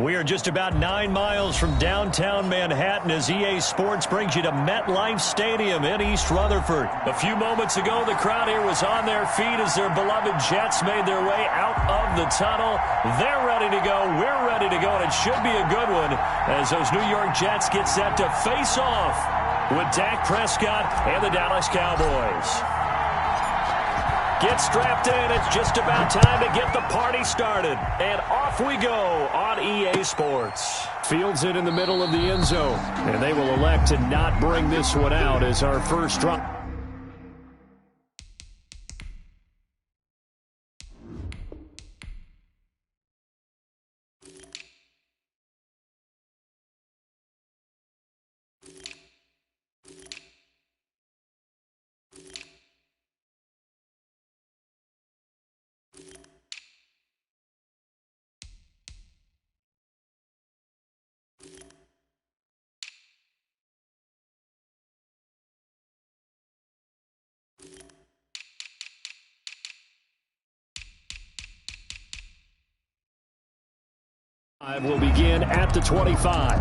We are just about 9 miles from downtown Manhattan as EA Sports brings you to MetLife Stadium in East Rutherford. A few moments ago, the crowd here was on their feet as their beloved Jets made their way out of the tunnel. They're ready to go. We're ready to go, and it should be a good one as those New York Jets get set to face off with Dak Prescott and the Dallas Cowboys. Get strapped in. It's just about time to get the party started. And off we go on EA Sports. Fields it in the middle of the end zone. And they will elect to not bring this one out as our first drop. Will begin at the 25.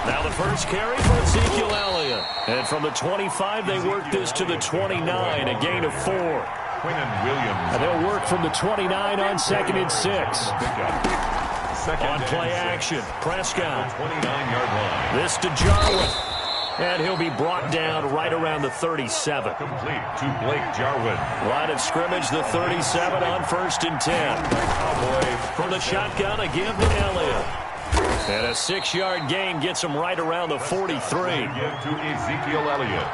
Now the first carry for Ezekiel Elliott. And from the 25, they work this to the 29, a gain of 4. And they'll work from the 29 on 2nd and 6. On play action, Prescott. 29-yard line. This to Jarwin. And he'll be brought down right around the 37. Complete to Blake Jarwin. Line of scrimmage, the 37 on 1st and 10. From the shotgun, a give to Elliott. And a 6-yard gain gets him right around the 43. Give to Ezekiel Elliott.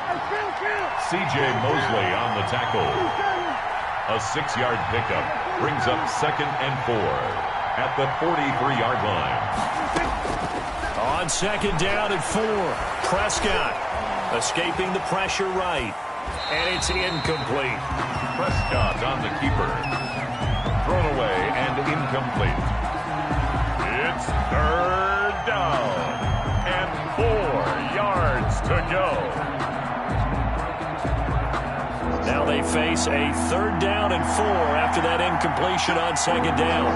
C.J. Mosley on the tackle. A 6-yard pickup brings up 2nd and 4 at the 43-yard line. On 2nd down and 4, Prescott escaping the pressure right. And it's incomplete. Prescott on the keeper. Thrown away and incomplete. It's 3rd down and 4 yards to go. Now they face a 3rd down and 4 after that incompletion on 2nd down.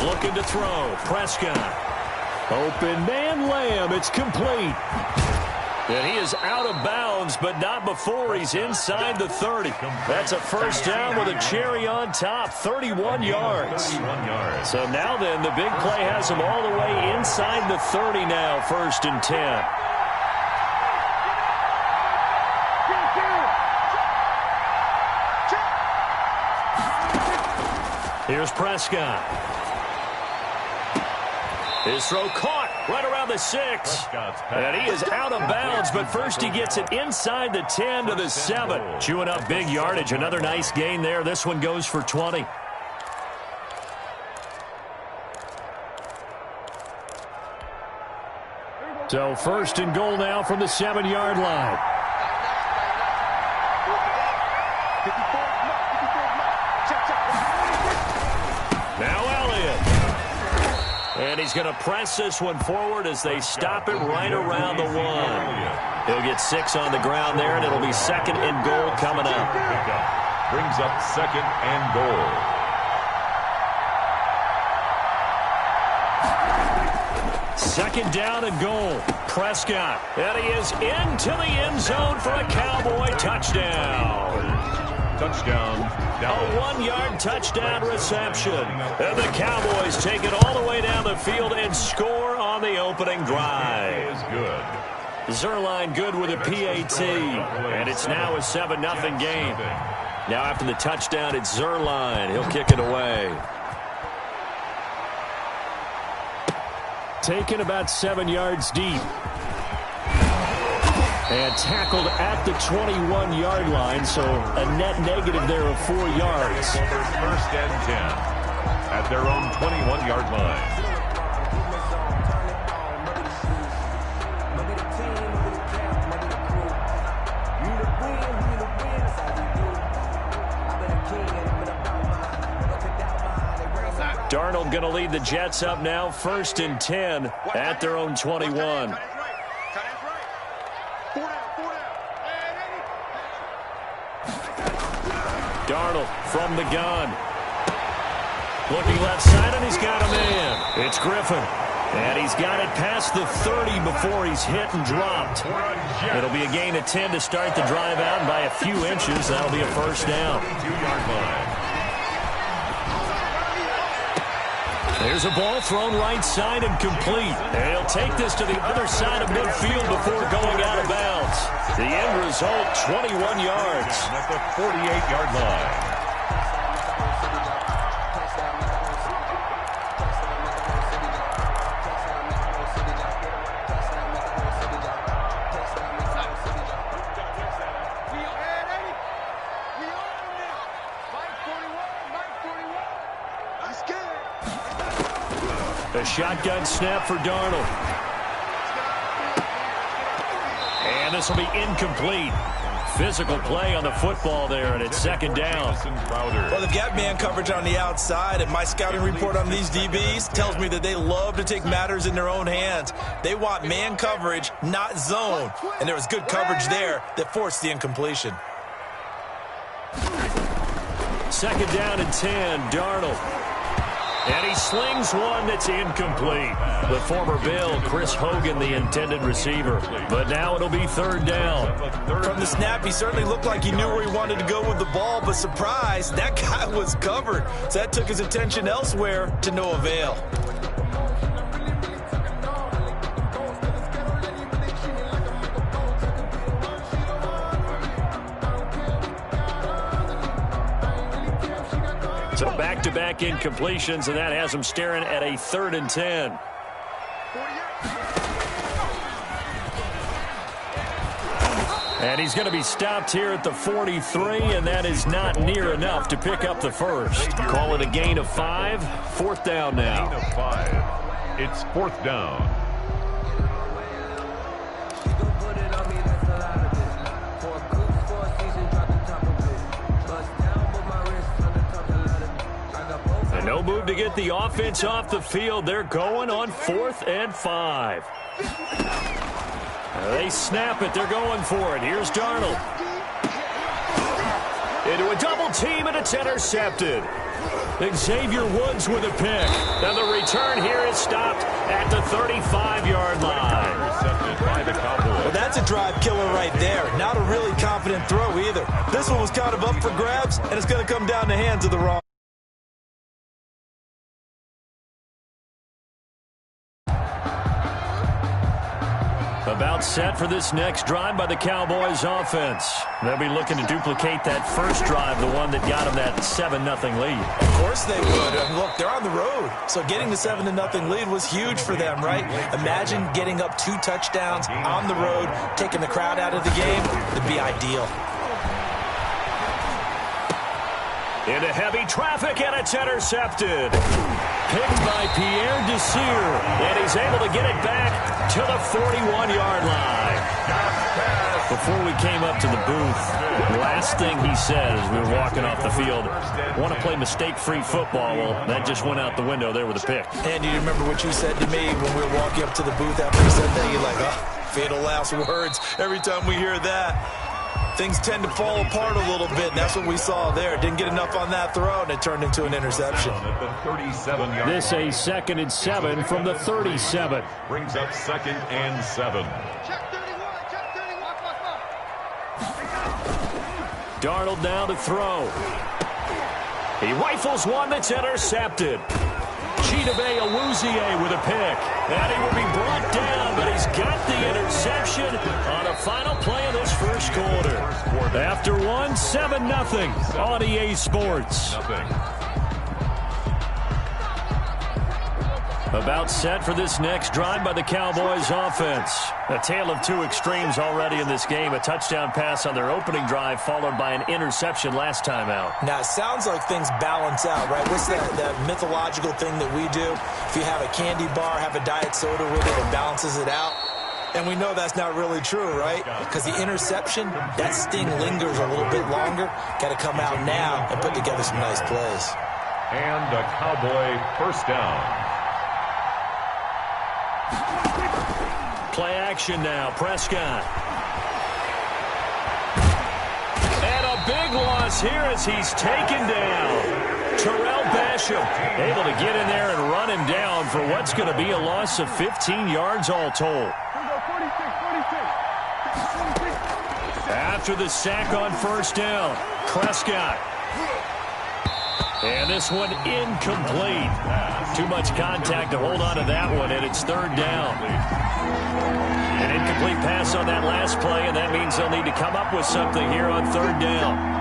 Looking to throw. Prescott. Open man Lamb. It's complete. And he is out of bounds, but not before he's inside the 30. That's a 1st down with a cherry on top, 31 yards. So now then, the big play has him all the way inside the 30 now, 1st and 10. Here's Prescott. His throw caught right around the 6. And he is out of bounds, but first he gets it inside the 10 to the 7. Chewing up big yardage. Another nice gain there. This one goes for 20. So 1st and goal now from the 7-yard line. Now Elliott. And he's going to press this one forward as they stop it right around the 1. He'll get 6 on the ground there, and it'll be 2nd and goal coming up. Brings up 2nd and goal. Second down and goal. Prescott. And he is into the end zone for a Cowboy touchdown. Touchdown. A 1-yard touchdown reception. And the Cowboys take it all the way down the field and score on the opening drive. Is good. Zerline good with a PAT. And it's now a 7-0 game. Now after the touchdown, it's Zerline. He'll kick it away. Taken about 7 yards deep. And tackled at the 21-yard line, so a net negative there of 4 yards. 1st and 10 at their own 21-yard line. Darnold going to lead the Jets up now, 1st and 10 at their own 21. Darnold from the gun. Looking left side, and he's got a man. It's Griffin. And he's got it past the 30 before he's hit and dropped. It'll be a gain of 10 to start the drive out, and by a few inches, that'll be a first down. There's a ball thrown right side and complete. And he'll take this to the other side of midfield before going out of bounds. The end result, 21 yards. At the 48-yard line. A shotgun snap for Darnold. And this will be incomplete. Physical play on the football there, and it's 2nd down. Well, they've got man coverage on the outside, and my scouting report on these DBs tells me that they love to take matters in their own hands. They want man coverage, not zone. And there was good coverage there that forced the incompletion. 2nd down and 10, Darnold. And he slings one that's incomplete. The former Bill, Chris Hogan, the intended receiver. But now it'll be 3rd down. From the snap, he certainly looked like he knew where he wanted to go with the ball, but surprise, that guy was covered. So that took his attention elsewhere to no avail. So back-to-back incompletions, and that has him staring at a 3rd and 10. And he's going to be stopped here at the 43, and that is not near enough to pick up the first. Call it a gain of 5. 4th down now. Gain of 5. It's 4th down. No move to get the offense off the field. They're going on 4th and 5. They snap it. They're going for it. Here's Darnold. Into a double team, and it's intercepted. Xavier Woods with a pick. And the return here is stopped at the 35-yard line. Intercepted by the Cowboys. Well, that's a drive killer right there. Not a really confident throw either. This one was kind of up for grabs, and it's going to come down the hands of the wrong. About set for this next drive by the Cowboys offense. They'll be looking to duplicate that first drive, the one that got them that 7-0 lead. Of course they would. Look, they're on the road, so getting the 7-0 lead was huge for them, right? Imagine getting up 2 touchdowns on the road, taking the crowd out of the game. It'd be ideal. Into heavy traffic, and it's intercepted. Picked by Pierre Desir, and he's able to get it back to the 41-yard line. Before we came up to the booth, the last thing he said as we were walking off the field, want to play mistake-free football. Well, that just went out the window there with a pick. And you remember what you said to me when we were walking up to the booth after he said that? You're like, oh, fatal last words. Every time we hear that, things tend to fall apart a little bit, and that's what we saw there. Didn't get enough on that throw, and it turned into an interception. This a 2nd and 7 from the 37. Brings up 2nd and 7. Darnold now to throw. He rifles one that's intercepted. Chidobe Awuzie with a pick. And he will be brought down, but he's got the interception on a final play of this first quarter. After one, 7-0 on EA Sports. About set for this next drive by the Cowboys offense. A tale of 2 extremes already in this game. A touchdown pass on their opening drive followed by an interception last time out. Now, it sounds like things balance out, right? What's that mythological thing that we do? If you have a candy bar, have a diet soda with it, it balances it out. And we know that's not really true, right? Because the interception, that sting lingers a little bit longer. Got to come out now and put together some nice plays. And a Cowboy first down. Play action now. Prescott. And a big loss here as he's taken down. Terrell Basham able to get in there and run him down for what's going to be a loss of 15 yards all told. After the sack on first down, Prescott. And this one incomplete. Too much contact to hold on to that one, and it's third down. An incomplete pass on that last play, and that means they'll need to come up with something here on third down.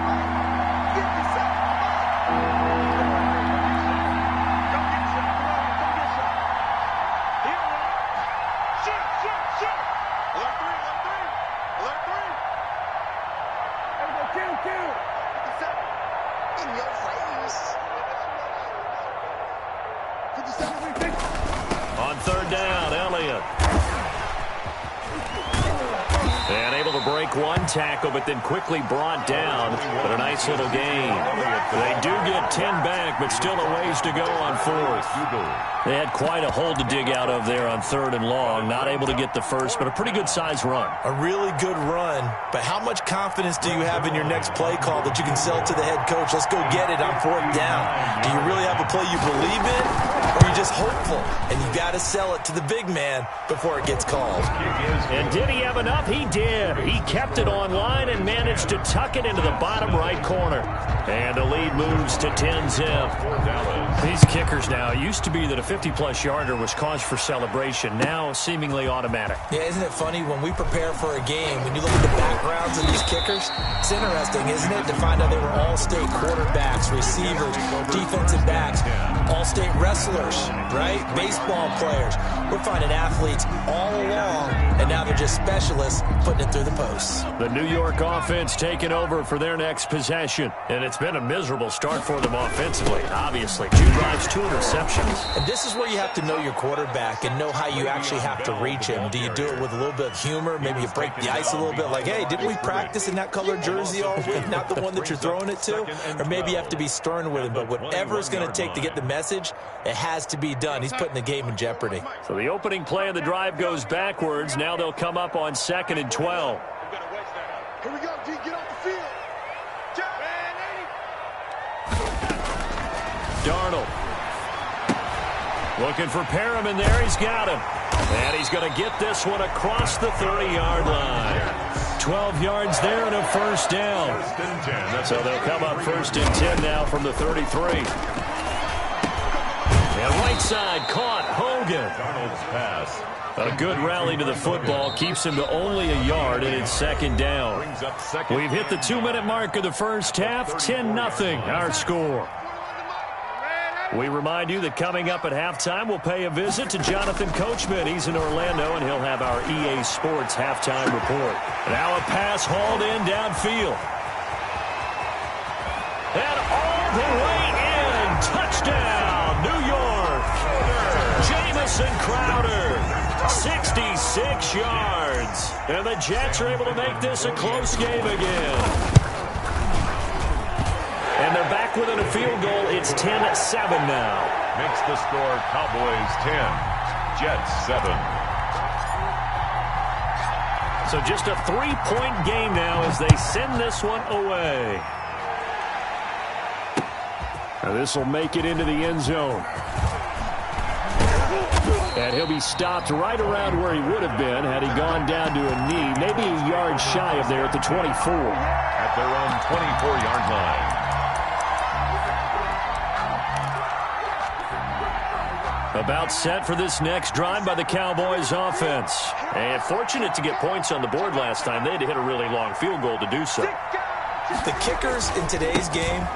On third down, Elliott. And able to break one tackle, but then quickly brought down. But a nice little gain. They do get 10 back, but still a ways to go on fourth. They had quite a hole to dig out of there on third and long. Not able to get the first, but a pretty good-sized run. A really good run, but how much confidence do you have in your next play call that you can sell to the head coach? Let's go get it on fourth down. Do you really have a play you believe in, or are you just hopeful? And you got to sell it to the big man before it gets called. And did he have enough? He did. He kept it online and managed to tuck it into the bottom right corner. And the lead moves to 10-zip. These kickers now, used to be that a 50-plus yarder was cause for celebration. Now seemingly automatic. Yeah, isn't it funny when we prepare for a game, when you look at the backgrounds of these kickers, it's interesting, isn't it, to find out they were all-state quarterbacks, receivers, defensive backs, all-state wrestlers, right? Baseball players. We're finding athletes all along, and now they're just specialists putting it through the posts. The New York offense taking over for their next possession. And it's been a miserable start for them offensively, obviously. 2 drives, 2 interceptions. And this is where you have to know your quarterback and know how you actually have to reach him. Do you do it with a little bit of humor? Maybe you break the ice a little bit, like, hey, didn't we practice in that colored jersey all week? Not the one that you're throwing it to? Or maybe you have to be stern with him. But whatever it's going to take to get the message, it has to be done. He's putting the game in jeopardy. So the opening play of the drive goes backwards. Now they'll come up on 2nd and 12. Here we go, G. Get off the field. Darnold. Looking for Perriman there. He's got him. And he's going to get this one across the 30-yard line. 12 yards there and a first down. So they'll come up 1st and 10 now from the 33. And right side caught Hogan. Darnold's pass. A good rally to the football keeps him to only a yard, and it's 2nd down. We've hit the 2-minute mark of the first half. 10-0 our score. We remind you that coming up at halftime, we'll pay a visit to Jonathan Coachman. He's in Orlando, and he'll have our EA Sports halftime report. Now a pass hauled in downfield. And all the way in. Touchdown, New York. Jamison Crowder, 66 yards. And the Jets are able to make this a close game again. And they're back within a field goal. It's 10-7 now. Makes the score Cowboys 10, Jets 7. So just a 3-point game now as they send this one away. Now this will make it into the end zone. And he'll be stopped right around where he would have been had he gone down to a knee, maybe a yard shy of there at the 24. At their own 24-yard line. About set for this next drive by the Cowboys offense. And fortunate to get points on the board last time. They had to hit a really long field goal to do so. The kickers in today's game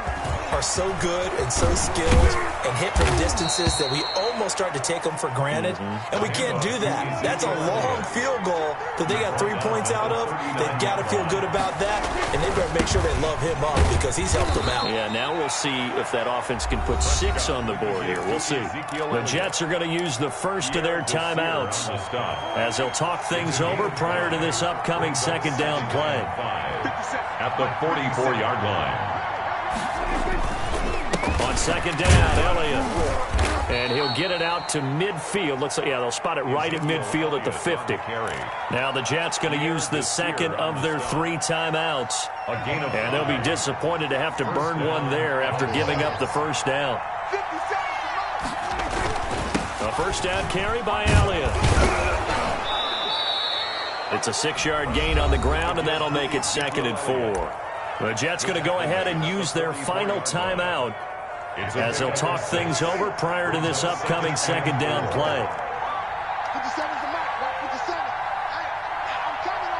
are so good and so skilled and hit from distances that we almost start to take them for granted. And we can't do that. That's a long field goal that they got 3 points out of. They've got to feel good about that, and they better make sure they love him up because he's helped them out. Yeah, now we'll see if that offense can put 6 on the board here. We'll see. The Jets are going to use the first of their timeouts as they'll talk things over prior to this upcoming 2nd down play. At the 44-yard line. On second down, Elliott. And he'll get it out to midfield. Looks like, yeah, they'll spot it right at midfield at the 50. Now the Jets going to use the second of their 3 timeouts. And they'll be disappointed to have to burn one there after giving up the first down. A first down carry by Elliott. It's a 6-yard gain on the ground, and that'll make it 2nd and 4. The Jets going to go ahead and use their final timeout as they'll talk things over prior to this upcoming second down play. 57's the mark, right? 57. I'm coming.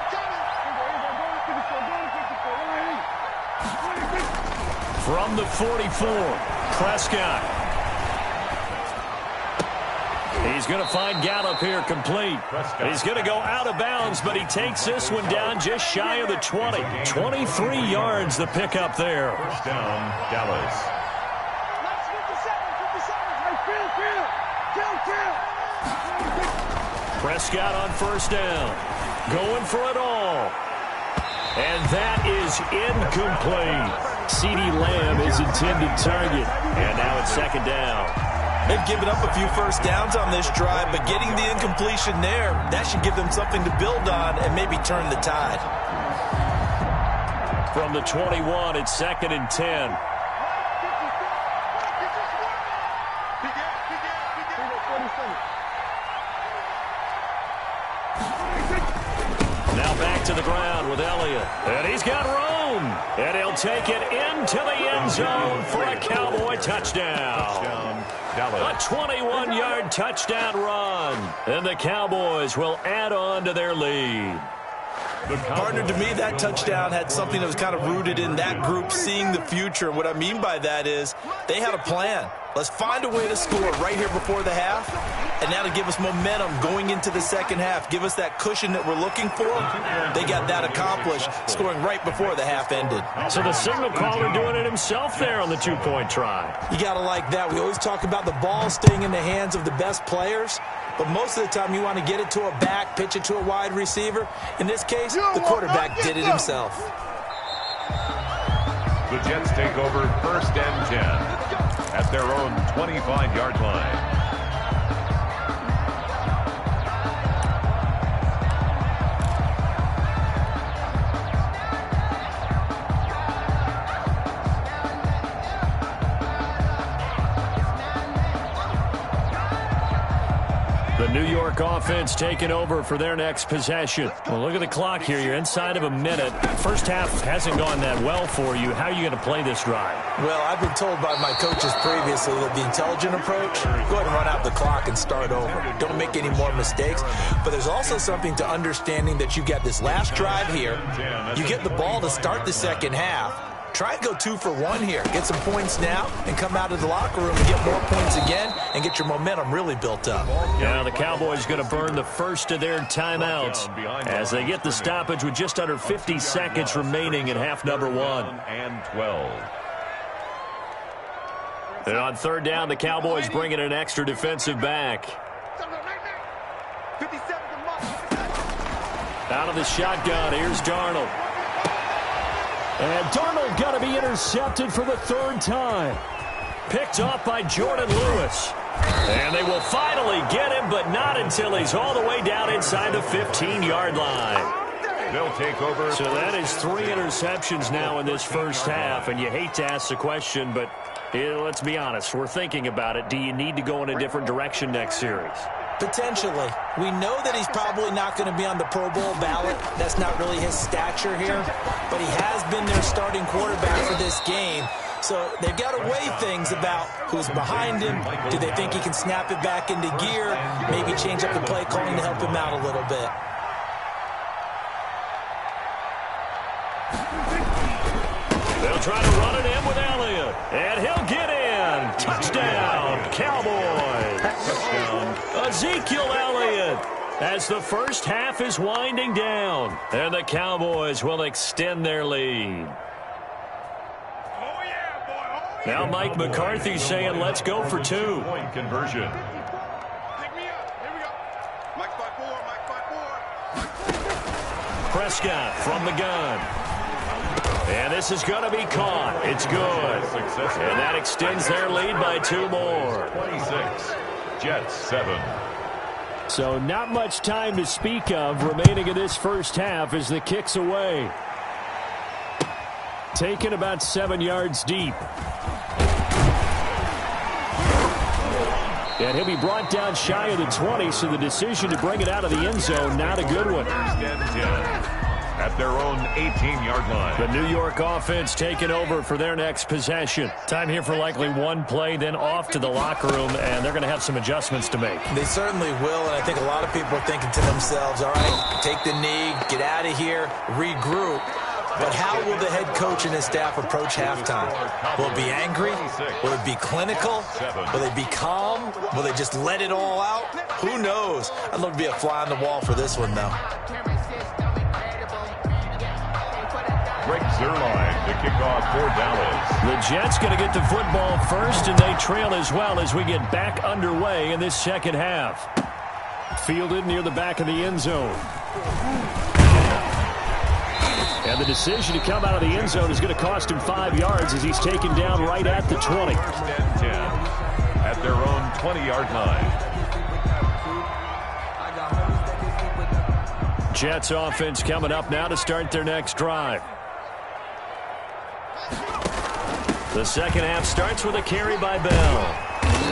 From the 44, Prescott. He's going to find Gallup here complete. He's going to go out of bounds, but he takes this one down just shy of the 20. 23 yards the pickup there. First down, Dallas. Prescott on first down. Going for it all. And that is incomplete. CeeDee Lamb is intended target. And now it's second down. They've given up a few first downs on this drive, but getting the incompletion there, that should give them something to build on and maybe turn the tide. From the 21, it's 2nd and 10. Now back to the ground with Elliott. And he's got room. And he'll take it into the end zone for a Cowboy touchdown. A 21-yard touchdown run. And the Cowboys will add on to their lead. Partner, to me, that touchdown had something that was kind of rooted in that group seeing the future. And what I mean by that is they had a plan. Let's find a way to score right here before the half, and that'll give us momentum going into the second half. Give us that cushion that we're looking for. They got that accomplished, scoring right before the half ended. So the signal caller doing it himself there on the 2-point try. You got to like that. We always talk about the ball staying in the hands of the best players, but most of the time you want to get it to a back, pitch it to a wide receiver. In this case, the quarterback did it himself. The Jets take over 1st and 10 at their own 25-yard line. The New York offense taking over for their next possession. Well, look at the clock here. You're inside of a minute. First half hasn't gone that well for you. How are you going to play this drive? Well, I've been told by my coaches previously that the intelligent approach, go ahead and run out the clock and start over. Don't make any more mistakes. But there's also something to understanding that you've got this last drive here. You get the ball to start the second half. Try and go 2 for 1 here. Get some points now and come out of the locker room and get more points again and get your momentum really built up. Now the Cowboys going to burn the first of their timeouts as they get the stoppage with just under 50 seconds remaining in half number 1. And 12. And on third down, the Cowboys bring in an extra defensive back. Out of the shotgun, here's Darnold. And Darnold got to be intercepted for the 3rd time. Picked off by Jordan Lewis. And they will finally get him, but not until he's all the way down inside the 15-yard line. They'll take over. So that is 3 interceptions now in this first half. And you hate to ask the question, but let's be honest. We're thinking about it. Do you need to go in a different direction next series? Potentially. We know that he's probably not going to be on the Pro Bowl ballot. That's not really his stature here. But he has been their starting quarterback for this game. So they've got to weigh things about who's behind him. Do they think he can snap it back into gear? Maybe change up the play calling to help him out a little bit. They'll try to run it in with Elliott. And he'll get in. Touchdown, Cowboys. Touchdown. Ezekiel Elliott as the first half is winding down. And the Cowboys will extend their lead. Now Mike McCarthy saying let's go for 2. Point conversion. Pick me up. Here we go. Mike 5-4. Mike 5-4. Prescott from the gun. And this is going to be caught. It's good. And that extends their lead by 2 more. 26. Jets 7. So not much time to speak of remaining in this first half as the kick's away. Taken about 7 yards deep. And he'll be brought down shy of the 20, so the decision to bring it out of the end zone, not a good one. First and 10 at their own 18-yard line. The New York offense taking over for their next possession. Time here for likely one play, then off to the locker room, and they're going to have some adjustments to make. They certainly will, and I think a lot of people are thinking to themselves, all right, take the knee, get out of here, regroup. But how will the head coach and his staff approach halftime? Will it be angry? Will it be clinical? Will they be calm? Will they just let it all out? Who knows? I'd love to be a fly on the wall for this one, though. Greg Zuerlein to kick off for Dallas. The Jets going to get the football first, and they trail as well as we get back underway in this second half. Fielded near the back of the end zone. And the decision to come out of the end zone is going to cost him 5 yards as he's taken down right at the 20. First and 10 at their own 20-yard line. Jets offense coming up now to start their next drive. The second half starts with a carry by Bell.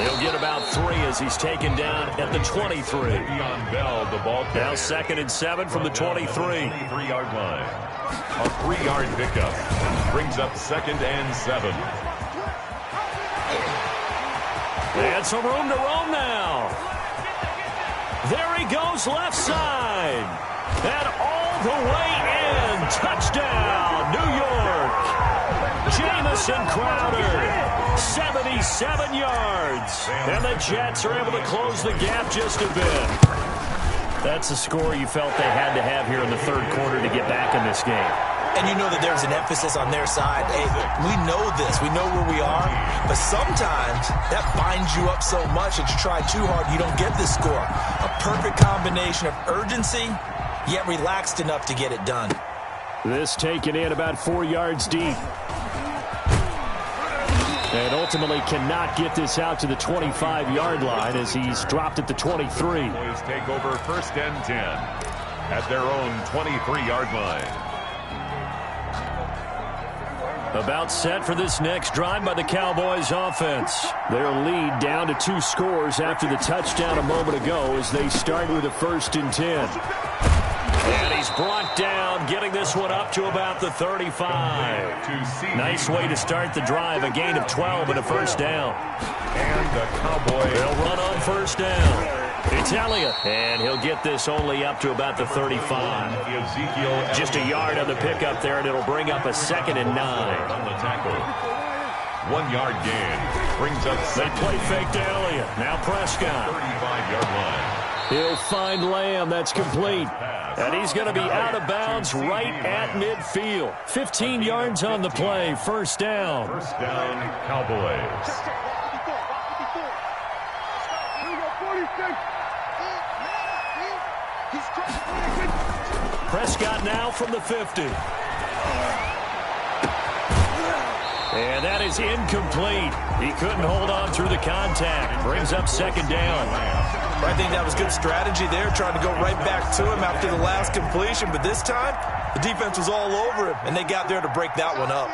He'll get about 3 as he's taken down at the 23. Le'Veon Bell, the ball carrier. Now 2nd and 7 from the 23. 23-yard line. A 3-yard pickup brings up 2nd and 7. And some room to roam now. There he goes left side. And all the way in. Touchdown, New York. Jamison Crowder, 77 yards. And the Jets are able to close the gap just a bit. That's a score you felt they had to have here in the third quarter to get back in this game. And you know that there's an emphasis on their side. Hey, we know this. We know where we are. But sometimes that binds you up so much that you try too hard, you don't get this score. A perfect combination of urgency, yet relaxed enough to get it done. This taken in about 4 yards deep. And ultimately cannot get this out to the 25-yard line as he's dropped at the 23. Boys take over 1st and 10 at their own 23-yard line. About set for this next drive by the Cowboys offense. Their lead down to 2 scores after the touchdown a moment ago as they start with a 1st and 10. And he's brought down, getting this one up to about the 35. Nice way to start the drive, a gain of 12 and a 1st down. And the Cowboys, they'll run on 1st down. It's Elliott, and he'll get this only up to about the 35. Just a yard on the pickup there, and it'll bring up a 2nd and 9. On the tackle. 1 yard gain brings up. They play fake to Elliott. Now Prescott. 35-yard line. He'll find Lamb. That's complete. And he's going to be out of bounds right at midfield. 15 yards on the play. 1st down. 1st down, Cowboys. Prescott now from the 50. And that is incomplete. He couldn't hold on through the contact. Brings up 2nd down. I think that was good strategy there, trying to go right back to him after the last completion. But this time, the defense was all over him, and they got there to break that one up.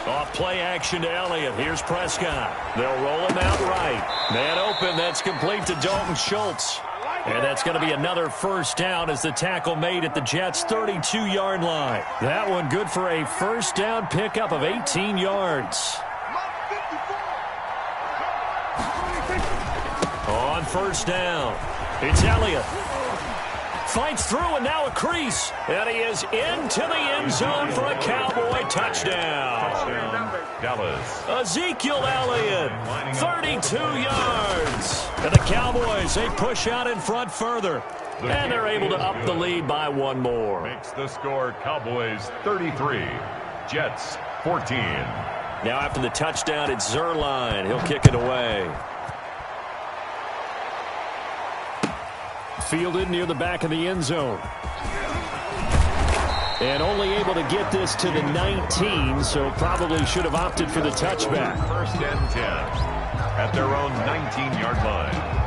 Off play action to Elliott. Here's Prescott. They'll roll him out right. Man open. That's complete to Dalton Schultz. And that's going to be another 1st down as the tackle made at the Jets' 32-yard line. That one good for a 1st down pickup of 18 yards. On 1st down, it's Elliott. Fights through and now a crease. And he is into the end zone for a Cowboy touchdown. Dallas. Ezekiel Elliott, 32 yards. And the Cowboys, they push out in front further. And they're able to up the lead by 1 more. Makes the score Cowboys 33, Jets 14. Now after the touchdown, it's Zuerlein. He'll kick it away. fielded near the back of the end zone. And only able to get this to the 19, so probably should have opted for the touchback. 1st and 10 at their own 19-yard line.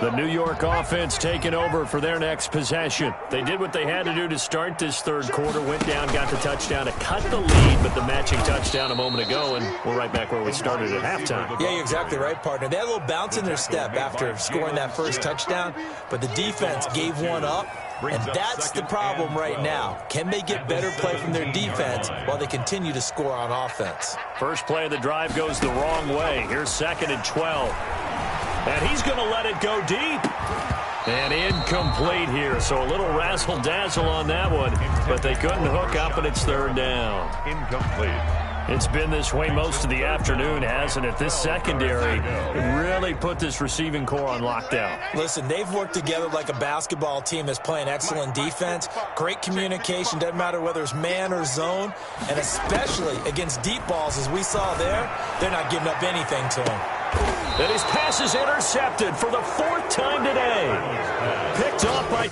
The New York offense taking over for their next possession. They did what they had to do to start this third quarter, went down, got the touchdown to cut the lead, but the matching touchdown a moment ago, and we're right back where we started at halftime. Yeah, you're exactly right, partner. They had a little bounce in their step after scoring that first touchdown, but the defense gave one up, and that's the problem right now. Can they get better play from their defense while they continue to score on offense? First play of the drive goes the wrong way. Here's 2nd and 12. And he's going to let it go deep. And incomplete here. So a little razzle-dazzle on that one. But they couldn't hook up, and it's 3rd down. Incomplete. It's been this way most of the afternoon, hasn't it? This secondary really put this receiving core on lockdown. Listen, they've worked together like a basketball team that's playing excellent defense. Great communication, doesn't matter whether it's man or zone. And especially against deep balls, as we saw there, they're not giving up anything to them. And his pass is intercepted for the 4th time today. Picked off by